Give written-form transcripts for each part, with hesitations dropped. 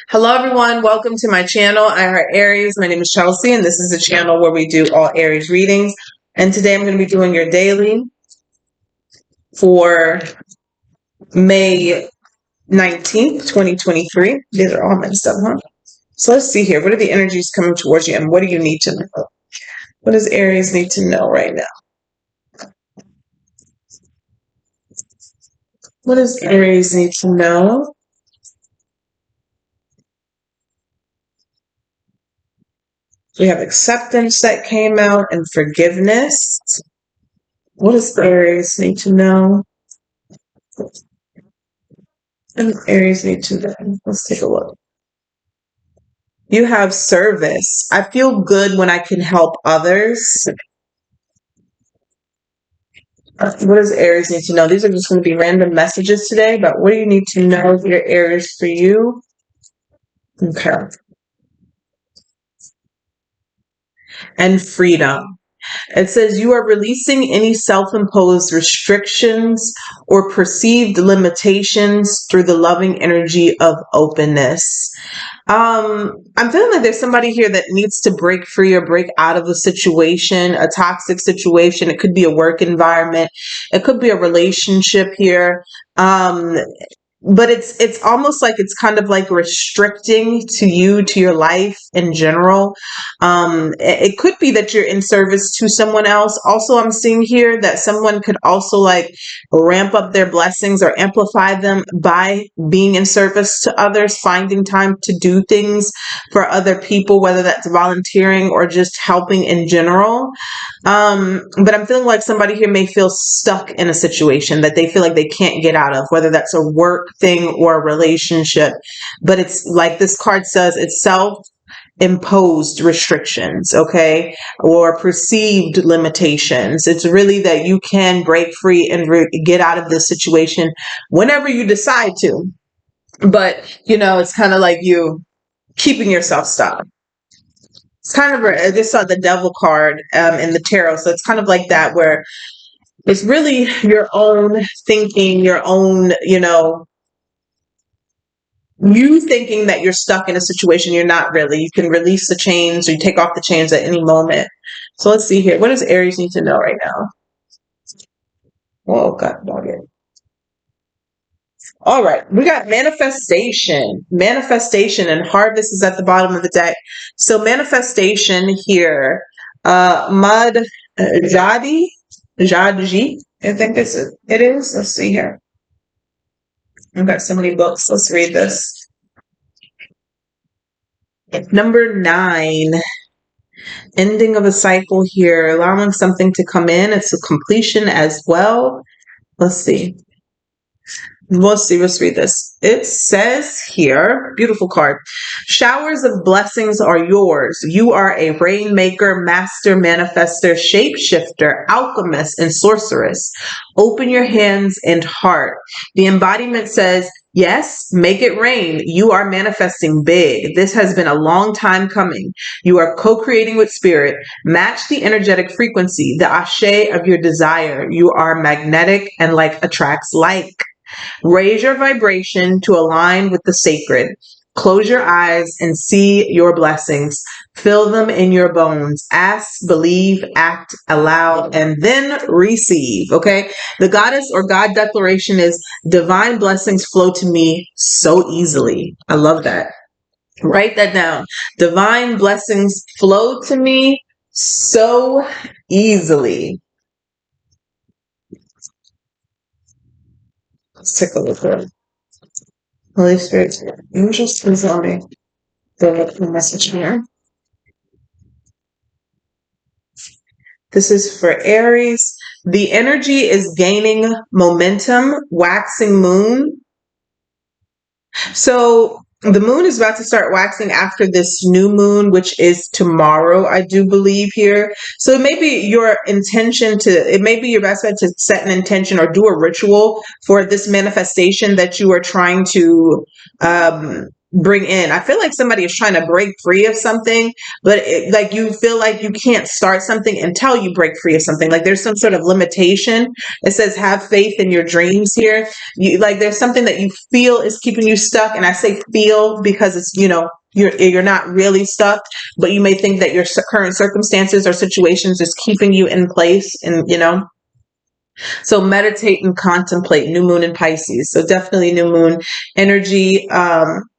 Hello everyone, welcome to my channel, I Heart Aries. My name is Chelsea and this is the channel where we do all Aries readings. And today I'm going to be doing your daily for May 19th, 2023. These are all messed up, huh? So let's see here. What are the energies coming towards you and what do you need to know? What does Aries need to know right now? What does Aries need to know? We have acceptance that came out and forgiveness. What does Aries need to know? And Aries need to know. Let's take a look. You have service. I feel good when I can help others. What does Aries need to know? These are just going to be random messages today, but what do you need to know here, Aries, for you? Okay. And freedom. It says you are releasing any self-imposed restrictions or perceived limitations through the loving energy of openness. I'm feeling like there's somebody here that needs to break free or break out of a situation, a toxic situation. It could be a work environment. It could be a relationship here. But it's almost like it's kind of like restricting to your life in general. It could be that you're in service to someone else. Also, I'm seeing here that someone could also like ramp up their blessings or amplify them by being in service to others, finding time to do things for other people, whether that's volunteering or just helping in general. But I'm feeling like somebody here may feel stuck in a situation that they feel like they can't get out of, whether that's a work thing or a relationship. But it's like this card says, it's self-imposed restrictions, okay, or perceived limitations. It's really that you can break free and get out of this situation whenever you decide to. But, it's kind of like you keeping yourself stuck. It's kind of, I just saw the devil card in the tarot. So it's kind of like that, where it's really your own thinking, your own, you thinking that you're stuck in a situation. You're not really. You can release the chains or you take off the chains at any moment. So let's see here. What does Aries need to know right now? Oh, God, dog it. All right, we got manifestation. Manifestation and harvest is at the bottom of the deck. So manifestation here, Mud Jadi, I think it is. Let's see here. I've got so many books. Let's read this. Number 9, ending of a cycle here, allowing something to come in. It's a completion as well. Let's see. Let's read this. It says here, beautiful card. Showers of blessings are yours. You are a rainmaker, master manifester, shapeshifter, alchemist, and sorceress. Open your hands and heart. The embodiment says, yes, make it rain. You are manifesting big. This has been a long time coming. You are co-creating with spirit. Match the energetic frequency, the ashe of your desire. You are magnetic and like attracts like. Raise your vibration to align with the sacred. Close your eyes and see your blessings. Feel them in your bones. Ask, believe, act, allow, and then receive. Okay? The goddess or God declaration is divine blessings flow to me so easily. I love that. Write that down. Divine blessings flow to me so easily. Let's take a look at it. Holy Spirit, angels, please help me. The message here. This is for Aries. The energy is gaining momentum, waxing moon. So the moon is about to start waxing after this new moon, which is tomorrow, I do believe here. So it may be your intention it may be your best bet to set an intention or do a ritual for this manifestation that you are trying to bring in. I feel like somebody is trying to break free of something, but like you feel like you can't start something until you break free of something. Like there's some sort of limitation. It says have faith in your dreams here. You like there's something that you feel is keeping you stuck, and I say feel because it's you're not really stuck, but you may think that your current circumstances or situations is keeping you in place, and so meditate and contemplate. New moon in Pisces. So definitely new moon energy,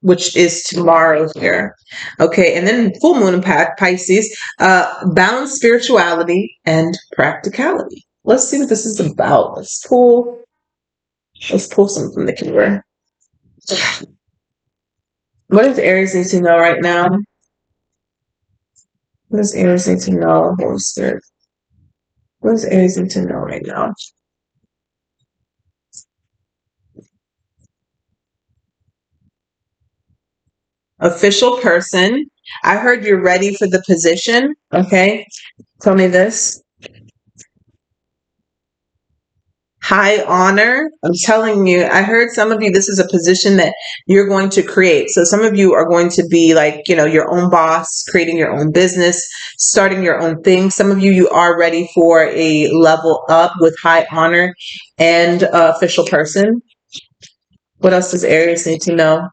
which is tomorrow here. Okay. And then full moon in Pisces, balance spirituality and practicality. Let's see what this is about. Let's pull some from the keyboard. What does Aries need to know right now? What does Aries need to know? Holy Spirit. What does Aries need to know right now? Official person. I heard you're ready for the position. Okay. Tell me this. High honor. I'm telling you, I heard some of you, this is a position that you're going to create. So some of you are going to be like, your own boss, creating your own business, starting your own thing. Some of you, you are ready for a level up with high honor and official person. What else does Aries need to know?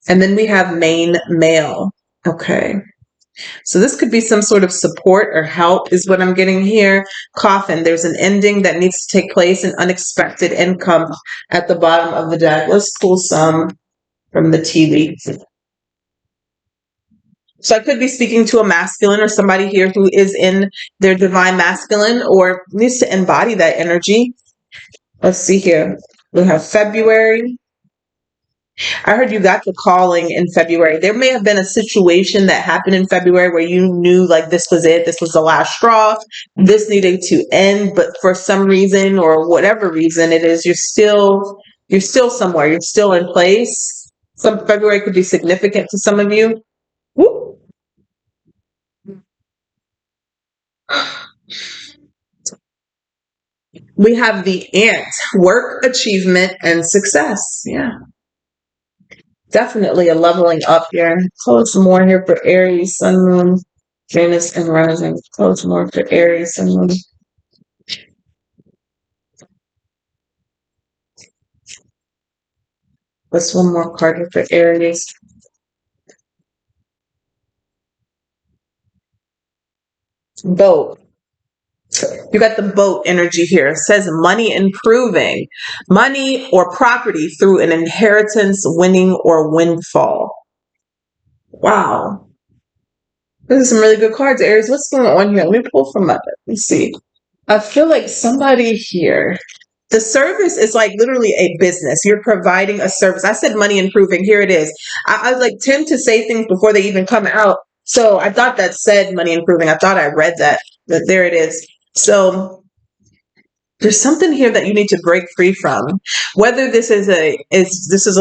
And then we have main male. Okay. So this could be some sort of support or help is what I'm getting here. Coffin. There's an ending that needs to take place, an unexpected income at the bottom of the deck. Let's pull some from the tea leaves. So I could be speaking to a masculine or somebody here who is in their divine masculine or needs to embody that energy. Let's see here. We have February. I heard you got the calling in February. There may have been a situation that happened in February where you knew like this was it. This was the last straw. This needed to end, but for some reason or whatever reason it is, you're still somewhere. You're still in place. Some February could be significant to some of you. Woo. We have the ant, work, achievement, and success. Yeah. Definitely a leveling up here. Close more here for Aries, Sun, Moon, Venus, and Rising. Close more for Aries, Sun, Moon. What's one more card here for Aries? Boat. You got the boat energy here. It says money improving, money or property through an inheritance, winning, or windfall. Wow. These are some really good cards, Aries. What's going on here? Let me pull from up. Let me see. I feel like somebody here. The service is like literally a business. You're providing a service. I said money improving. Here it is. I like tend to say things before they even come out. So I thought that said money improving. I thought I read that, but there it is. So there's something here that you need to break free from. Whether this is a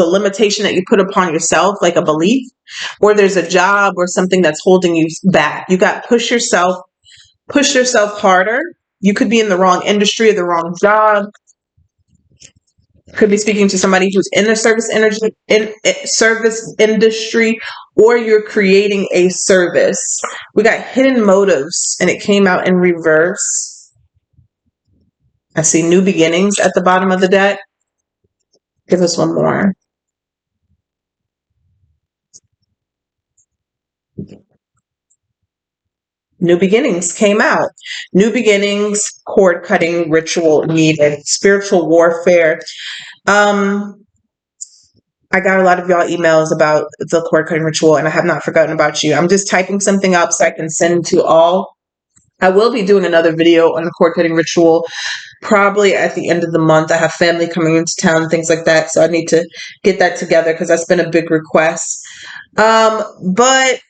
limitation that you put upon yourself, like a belief, or there's a job or something that's holding you back. You got push yourself harder. You could be in the wrong industry or the wrong job. Could be speaking to somebody who's in the service industry, or you're creating a service. We got hidden motives, and it came out in reverse. I see new beginnings at the bottom of the deck. Give us one more. New beginnings came out. New beginnings, cord cutting ritual needed, spiritual warfare. I got a lot of y'all emails about the cord cutting ritual, and I have not forgotten about you. I'm just typing something up so I can send to all. I will be doing another video on the cord cutting ritual probably at the end of the month. I have family coming into town, things like that, so I need to get that together because that's been a big request. But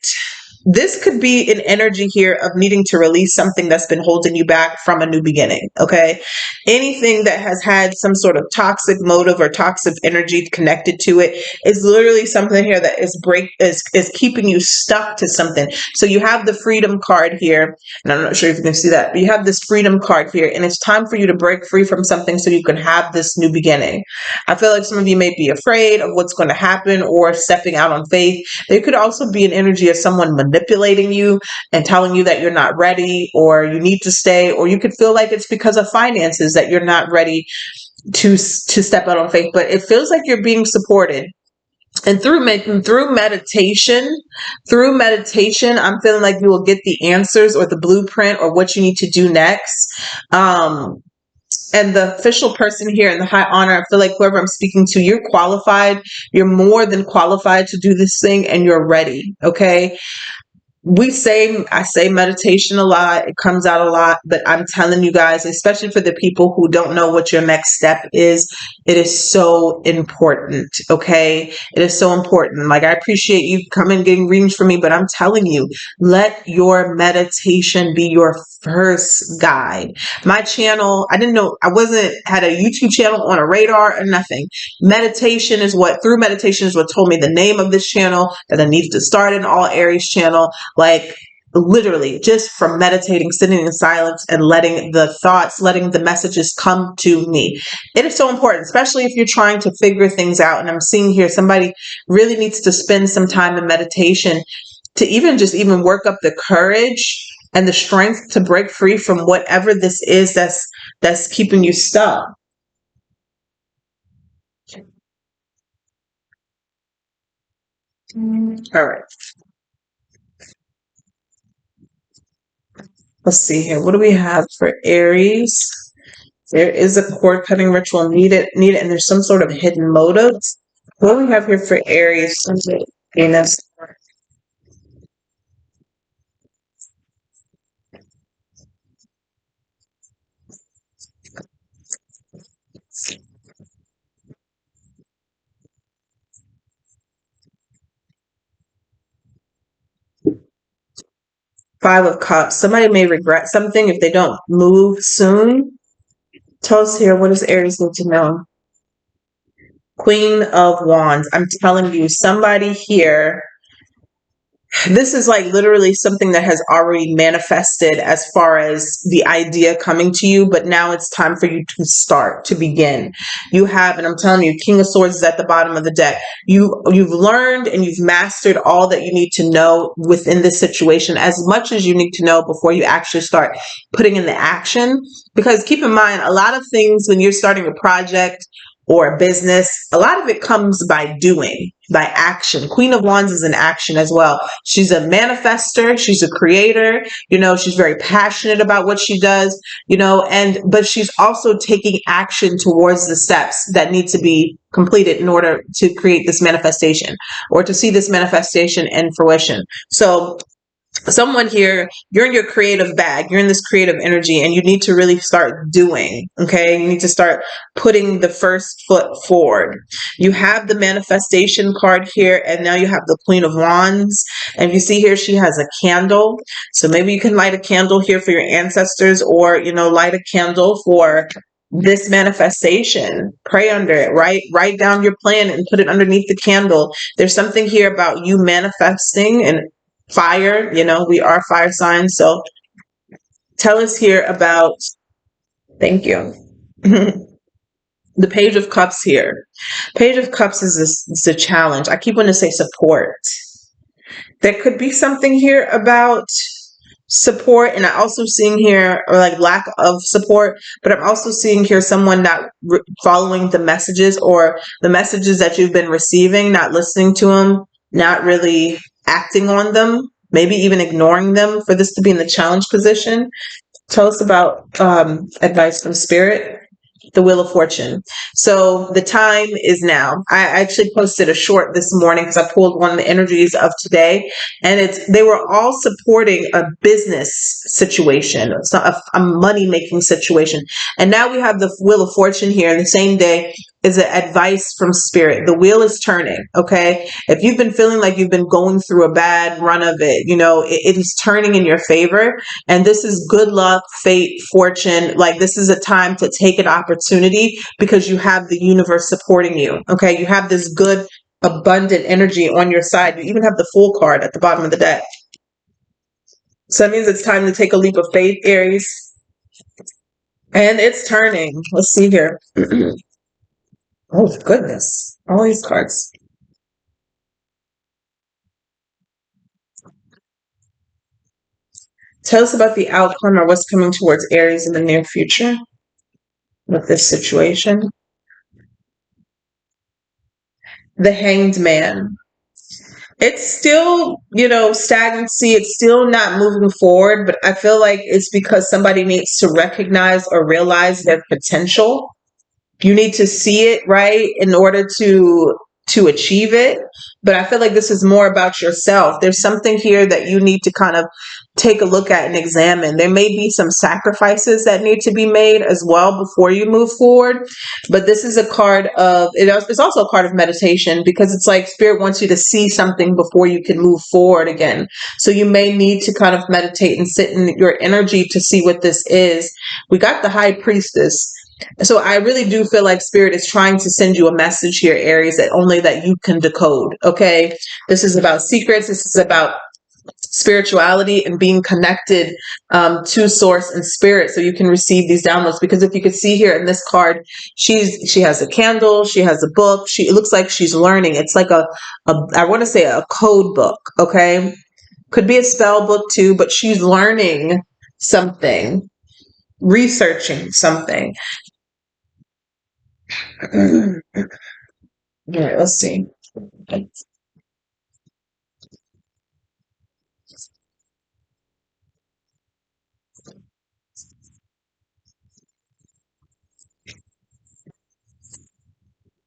this could be an energy here of needing to release something that's been holding you back from a new beginning. Okay. Anything that has had some sort of toxic motive or toxic energy connected to it is literally something here that is keeping you stuck to something. So you have the freedom card here, and I'm not sure if you can see that, but you have this freedom card here, and it's time for you to break free from something so you can have this new beginning. I feel like some of you may be afraid of what's going to happen or stepping out on faith. There could also be an energy of someone manipulating you and telling you that you're not ready or you need to stay, or you could feel like it's because of finances that you're not ready to step out on faith. But it feels like you're being supported. And through meditation, I'm feeling like you will get the answers or the blueprint or what you need to do next. And the official person here in the high honor, I feel like whoever I'm speaking to, you're qualified. You're more than qualified to do this thing, and you're ready. Okay. I say meditation a lot. It comes out a lot, but I'm telling you guys, especially for the people who don't know what your next step is, it is so important. Okay. It is so important. Like, I appreciate you coming getting readings from me, but I'm telling you, let your meditation be your first guide. My channel, I didn't know, I had a YouTube channel on a radar or nothing. Through meditation is what told me the name of this channel, that I needed to start an all Aries channel. Like, literally just from meditating, sitting in silence and letting the messages come to me. It is so important, especially if you're trying to figure things out. And I'm seeing here somebody really needs to spend some time in meditation to even work up the courage and the strength to break free from whatever this is that's keeping you stuck. All right. Let's see here. What do we have for Aries? There is a cord cutting ritual needed, and there's some sort of hidden motives. What do we have here for Aries? Venus. Five of Cups. Somebody may regret something if they don't move soon. Tell us here, what does Aries need to know? Queen of Wands. I'm telling you, somebody here, this is like literally something that has already manifested as far as the idea coming to you, but now it's time for you to begin. You have, and I'm telling you, King of Swords is at the bottom of the deck. You've learned and you've mastered all that you need to know within this situation, as much as you need to know before you actually start putting in the action. Because keep in mind, a lot of things when you're starting a project or a business, a lot of it comes by doing, by action. Queen of Wands is an action as well. She's a manifester. She's a creator. She's very passionate about what she does, but she's also taking action towards the steps that need to be completed in order to create this manifestation or to see this manifestation in fruition. So someone here, you're in your creative bag, you're in this creative energy, and you need to really start doing. Okay, you need to start putting the first foot forward. You have the manifestation card here, and now you have the Queen of Wands, and you see here she has a candle. So maybe you can light a candle here for your ancestors, or light a candle for this manifestation. Pray under it. Write down your plan and put it underneath the candle. There's something here about you manifesting and fire, we are fire signs. So tell us here about, thank you. The Page of Cups here. Page of Cups is a challenge. I keep wanting to say support. There could be something here about support, and I also seeing here, or like lack of support, but I'm also seeing here someone not following the messages, or the messages that you've been receiving, not listening to them, not really acting on them, maybe even ignoring them for this to be in the challenge position. Tell us about advice from Spirit. The Wheel of Fortune. So the time is now. I actually posted a short this morning because I pulled one of the energies of today, and they were all supporting a business situation, a money making situation. And now we have the Wheel of Fortune here in the same day. is an advice from spirit. The wheel is turning, okay? If you've been feeling like you've been going through a bad run of it, it is turning in your favor. And this is good luck, fate, fortune. Like, this is a time to take an opportunity because you have the universe supporting you, okay? You have this good, abundant energy on your side. You even have the Fool card at the bottom of the deck. So that means it's time to take a leap of faith, Aries. And it's turning. Let's see here. Oh, goodness. All these cards. Tell us about the outcome or what's coming towards Aries in the near future with this situation. The Hanged Man. It's still, stagnancy. It's still not moving forward, but I feel like it's because somebody needs to recognize or realize their potential. You need to see it, right, in order to achieve it. But I feel like this is more about yourself. There's something here that you need to kind of take a look at and examine. There may be some sacrifices that need to be made as well before you move forward. But this is a card of, it's also a card of meditation, because it's like spirit wants you to see something before you can move forward again. So you may need to kind of meditate and sit in your energy to see what this is. We got the High Priestess. So I really do feel like spirit is trying to send you a message here, Aries, that only that you can decode. Okay. This is about secrets. This is about spirituality and being connected to source and spirit, so you can receive these downloads. Because if you could see here in this card, she has a candle, she has a book, it looks like she's learning. It's like a I want to say a code book. Okay. Could be a spell book too, but she's learning something, researching something. All right, let's see.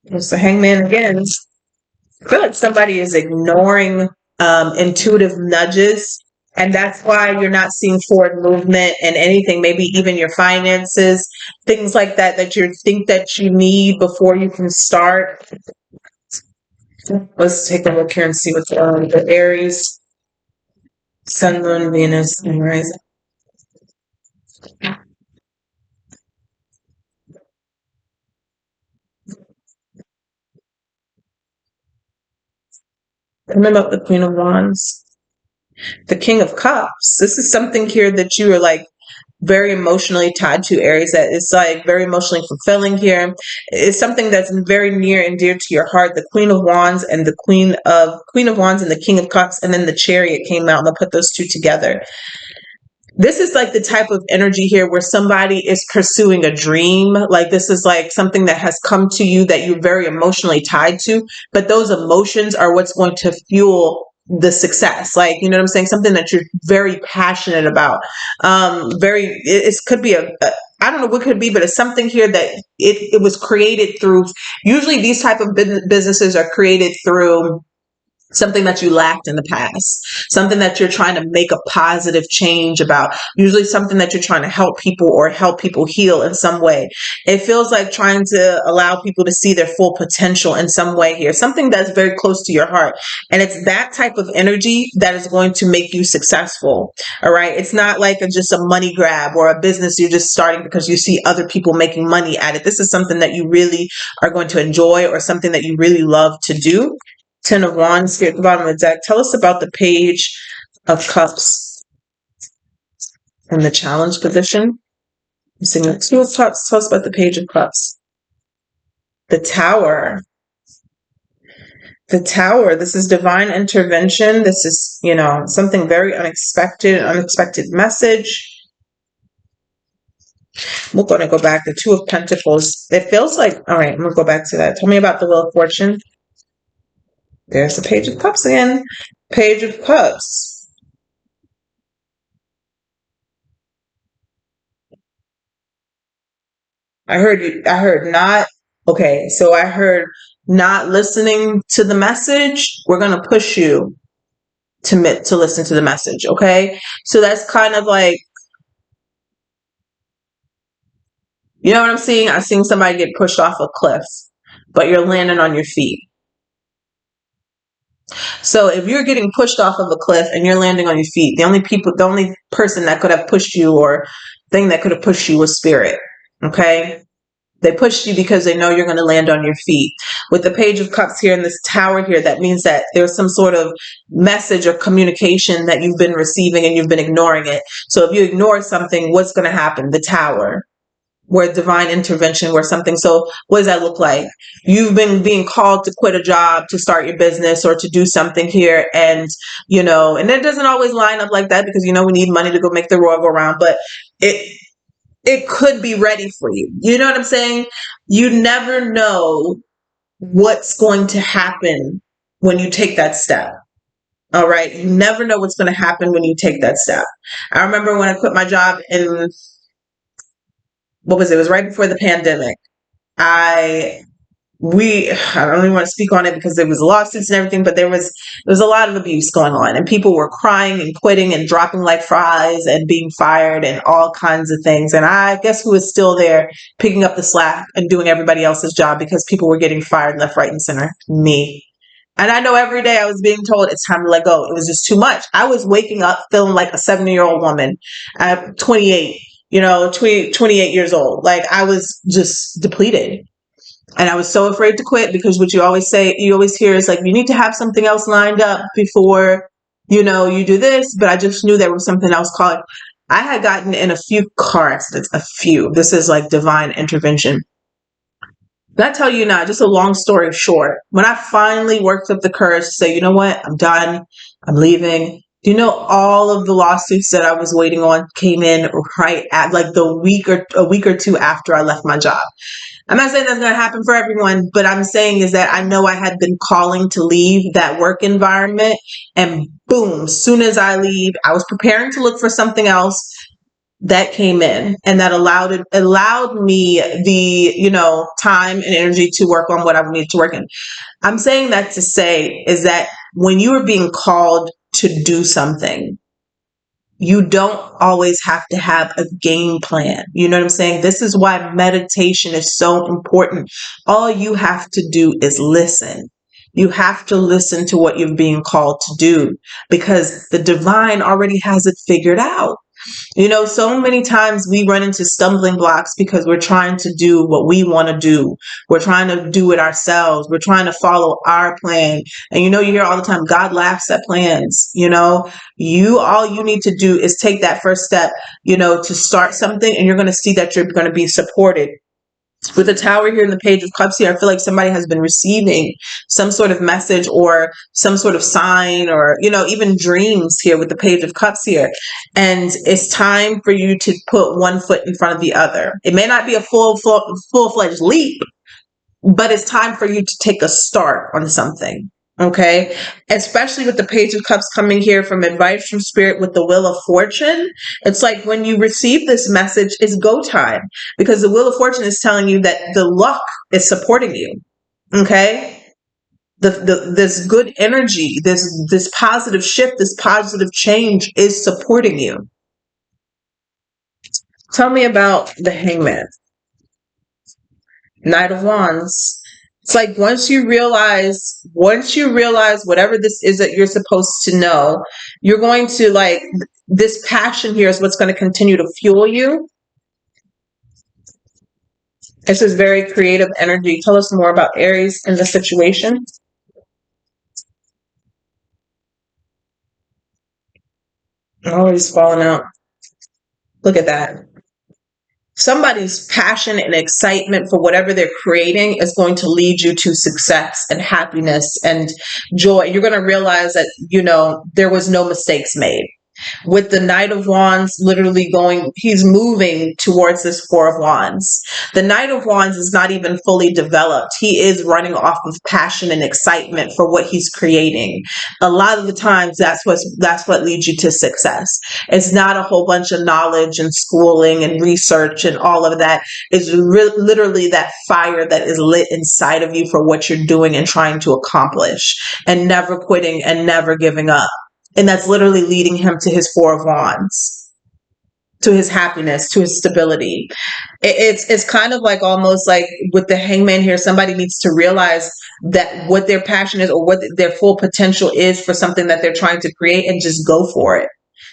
It's the Hangman again. I feel like somebody is ignoring intuitive nudges, and that's why you're not seeing forward movement in anything. Maybe even your finances, things like that that you think that you need before you can start. Let's take a look here and see what's the Aries, Sun, Moon, Venus, and Rising. Remember the Queen of Wands, the King of Cups. This is something here that you are like very emotionally tied to, Aries, that is like very emotionally fulfilling here. It's something that's very near and dear to your heart. The Queen of Wands and the Queen of Wands and the King of Cups, and then the Chariot came out, and they'll put those two together. This is like the type of energy here where somebody is pursuing a dream. Like, this is like something that has come to you that you're very emotionally tied to, but those emotions are what's going to fuel the success. Like, you know what I'm saying? Something that you're very passionate about. It could be I don't know what it could be, but it's something here that it was created through. Usually these type of businesses are created through something that you lacked in the past, something that you're trying to make a positive change about, usually something that you're trying to help people or help people heal in some way. It feels like trying to allow people to see their full potential in some way here, something that's very close to your heart. And it's that type of energy that is going to make you successful. All right. It's not like just a money grab or a business you're just starting because you see other people making money at it. This is something that you really are going to enjoy, or something that you really love to do. Ten of Wands here at the bottom of the deck. Tell us about the Page of Cups in the challenge position. I'm seeing the Two of Cups. Tell us about the Page of Cups. The Tower. The Tower. This is divine intervention. This is, something very unexpected message. We're going to go back. The Two of Pentacles. It feels like, all right, I'm going to go back to that. Tell me about the Wheel of Fortune. There's the Page of Cups again. Page of Cups. I heard not, okay, so I heard not listening to the message. We're going to push you to listen to the message, okay? So that's kind of like, you know what I'm seeing? I'm seeing somebody get pushed off a cliff. but you're landing on your feet. So if you're getting pushed off of a cliff and you're landing on your feet, the only person that could have pushed you or thing that could have pushed you was spirit. Okay? They pushed you because they know you're going to land on your feet. With the Page of Cups here and this Tower here, that means that there's some sort of message or communication that you've been receiving and you've been ignoring it. So if you ignore something, what's going to happen? The Tower, where divine intervention, where something. So what does that look like? You've been being called to quit a job, to start your business, or to do something here. And, and it doesn't always line up like that because, we need money to go make the world go around. But it could be ready for you. You know what I'm saying? You never know what's going to happen when you take that step. All right. You never know what's going to happen when you take that step. I remember when I quit my job in, what was it? It was right before the pandemic. I don't even want to speak on it because there was lawsuits and everything, but there was a lot of abuse going on, and people were crying and quitting and dropping like flies and being fired and all kinds of things. And I guess who was still there picking up the slack and doing everybody else's job because people were getting fired left, right, and center? Me. And I know every day I was being told it's time to let go. It was just too much. I was waking up feeling like a 70-year-old woman. I'm 28, 28 years old. Like I was just depleted. And I was so afraid to quit because what you always hear is like, you need to have something else lined up before, you do this. But I just knew there was something else calling. I had gotten in a few car accidents, This is like divine intervention. But I tell you now, just a long story short, when I finally worked up the courage to say, you know what, I'm done, I'm leaving. Do you know all of the lawsuits that I was waiting on came in right at like a week or two after I left my job? I'm not saying that's going to happen for everyone, but I'm saying is that I know I had been calling to leave that work environment, and boom, soon as I leave, I was preparing to look for something else that came in, and that allowed me the, time and energy to work on what I needed to work in. I'm saying that to say is that when you are being called to do something, you don't always have to have a game plan. You know what I'm saying? This is why meditation is so important. All you have to do is listen. You have to listen to what you're being called to do because the divine already has it figured out. So many times we run into stumbling blocks because we're trying to do what we want to do. We're trying to do it ourselves. We're trying to follow our plan. And you hear all the time, God laughs at plans. All you need to do is take that first step, to start something, and you're going to see that you're going to be supported. With the Tower here in the Page of Cups here, I feel like somebody has been receiving some sort of message or some sort of sign or, even dreams here with the Page of Cups here. And it's time for you to put one foot in front of the other. It may not be a full-fledged leap, but it's time for you to take a start on something. Okay, especially with the Page of Cups coming here from advice from Spirit with the Wheel of Fortune. It's like when you receive this message, it's go time because the Wheel of Fortune is telling you that the luck is supporting you. Okay, this good energy, this positive shift, this positive change is supporting you. Tell me about the Hangman. Knight of Wands. It's like once you realize whatever this is that you're supposed to know, you're going to this passion here is what's going to continue to fuel you. This is very creative energy. Tell us more about Aries and the situation. Oh, he's falling out. Look at that. Somebody's passion and excitement for whatever they're creating is going to lead you to success and happiness and joy. You're going to realize that, there was no mistakes made. With the Knight of Wands literally he's moving towards this Four of Wands. The Knight of Wands is not even fully developed. He is running off of passion and excitement for what he's creating. A lot of the times that's what leads you to success. It's not a whole bunch of knowledge and schooling and research and all of that. It's literally that fire that is lit inside of you for what you're doing and trying to accomplish, and never quitting and never giving up. And that's literally leading him to his Four of Wands. to his happiness, to his stability. It's kind of like almost like with the hangman here, somebody needs to realize that what their passion is or what their full potential is for something that they're trying to create and just go for it.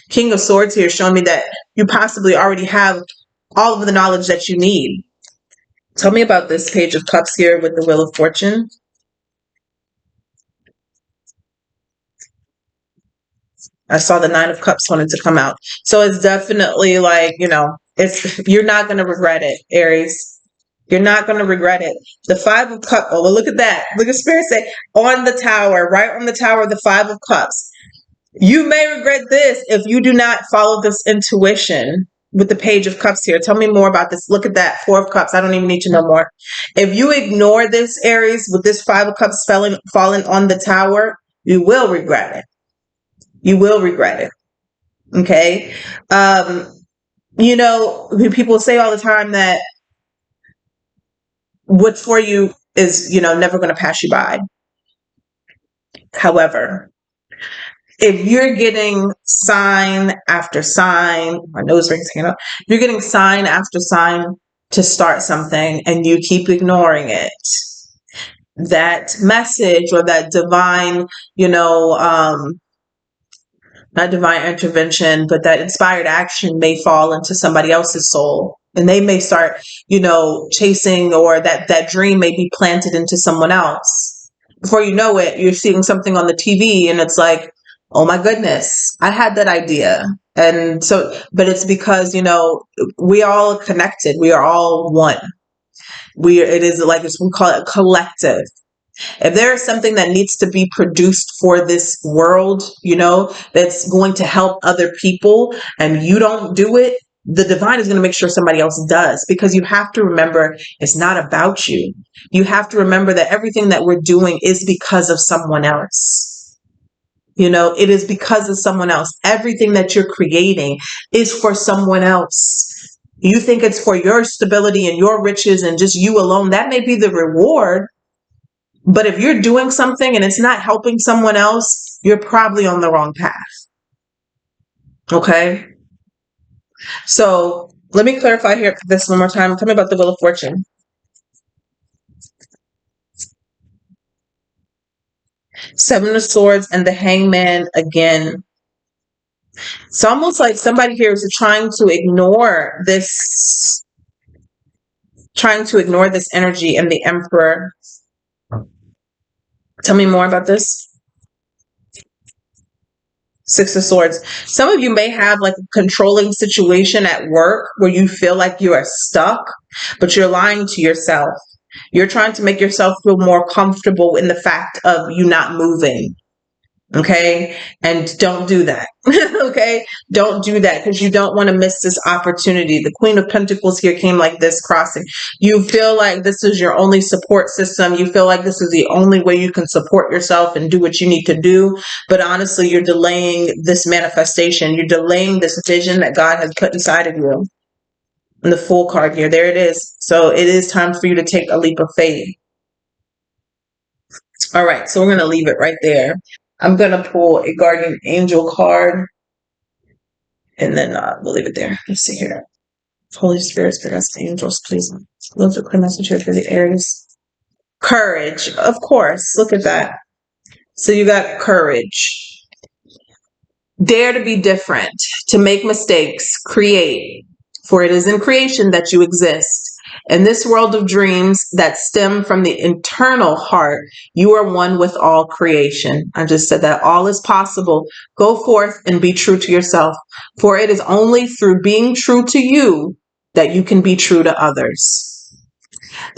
King of Swords here showing me that you possibly already have all of the knowledge that you need. Tell me about this Page of Cups here with the Wheel of Fortune. I saw the Nine of Cups wanted to come out. So it's definitely like, you're not going to regret it, Aries. You're not going to regret it. The Five of Cups. Oh, well, look at that. Look at Spirit say on the tower, right on the tower, the Five of Cups. You may regret this if you do not follow this intuition with the Page of Cups here. Tell me more about this. Look at that. Four of Cups. I don't even need to know more. If you ignore this, Aries, with this Five of Cups falling on the tower, you will regret it. You will regret it. Okay. People say all the time that what's for you is, never going to pass you by. However, if you're getting sign after sign, my nose rings hanging up, you're getting sign after sign to start something and you keep ignoring it, that message or that divine, not divine intervention, but that inspired action may fall into somebody else's soul. And they may start, chasing, or that dream may be planted into someone else. Before you know it, you're seeing something on the TV and it's like, oh my goodness, I had that idea. And so, but it's because, we all connected. We are all one. It is like, we call it a collective. If there is something that needs to be produced for this world, that's going to help other people and you don't do it, the divine is going to make sure somebody else does, because you have to remember it's not about you. You have to remember that everything that we're doing is because of someone else. It is because of someone else. Everything that you're creating is for someone else. You think it's for your stability and your riches and just you alone. That may be the reward. But if you're doing something and it's not helping someone else, you're probably on the wrong path. Okay? So let me clarify here this one more time. Tell me about the Wheel of Fortune. Seven of Swords and the Hangman again. It's almost like somebody here is trying to ignore this energy, and the Emperor. Tell me more about this. Six of Swords. Some of you may have like a controlling situation at work where you feel like you are stuck, but you're lying to yourself. You're trying to make yourself feel more comfortable in the fact of you not moving. Okay? And don't do that. Okay? Don't do that, because you don't want to miss this opportunity. The Queen of Pentacles here came like this crossing. You feel like this is your only support system. You feel like this is the only way you can support yourself and do what you need to do. But honestly, you're delaying this manifestation. You're delaying this vision that God has put inside of you. And the Fool card here, there it is. So it is time for you to take a leap of faith. All right, so we're going to leave it right there. I'm going to pull a Guardian Angel card, and then we'll leave it there. Let's see here. Holy Spirit, Spirit, angels, please. Those are clear message here for the Aries. Courage, of course. Look at that. So you got courage. Dare to be different, to make mistakes, create. For it is in creation that you exist. In this world of dreams that stem from the internal heart, you are one with all creation. I just said that all is possible. Go forth and be true to yourself. For it is only through being true to you that you can be true to others.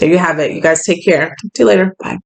There you have it. You guys take care. Talk to you later. Bye.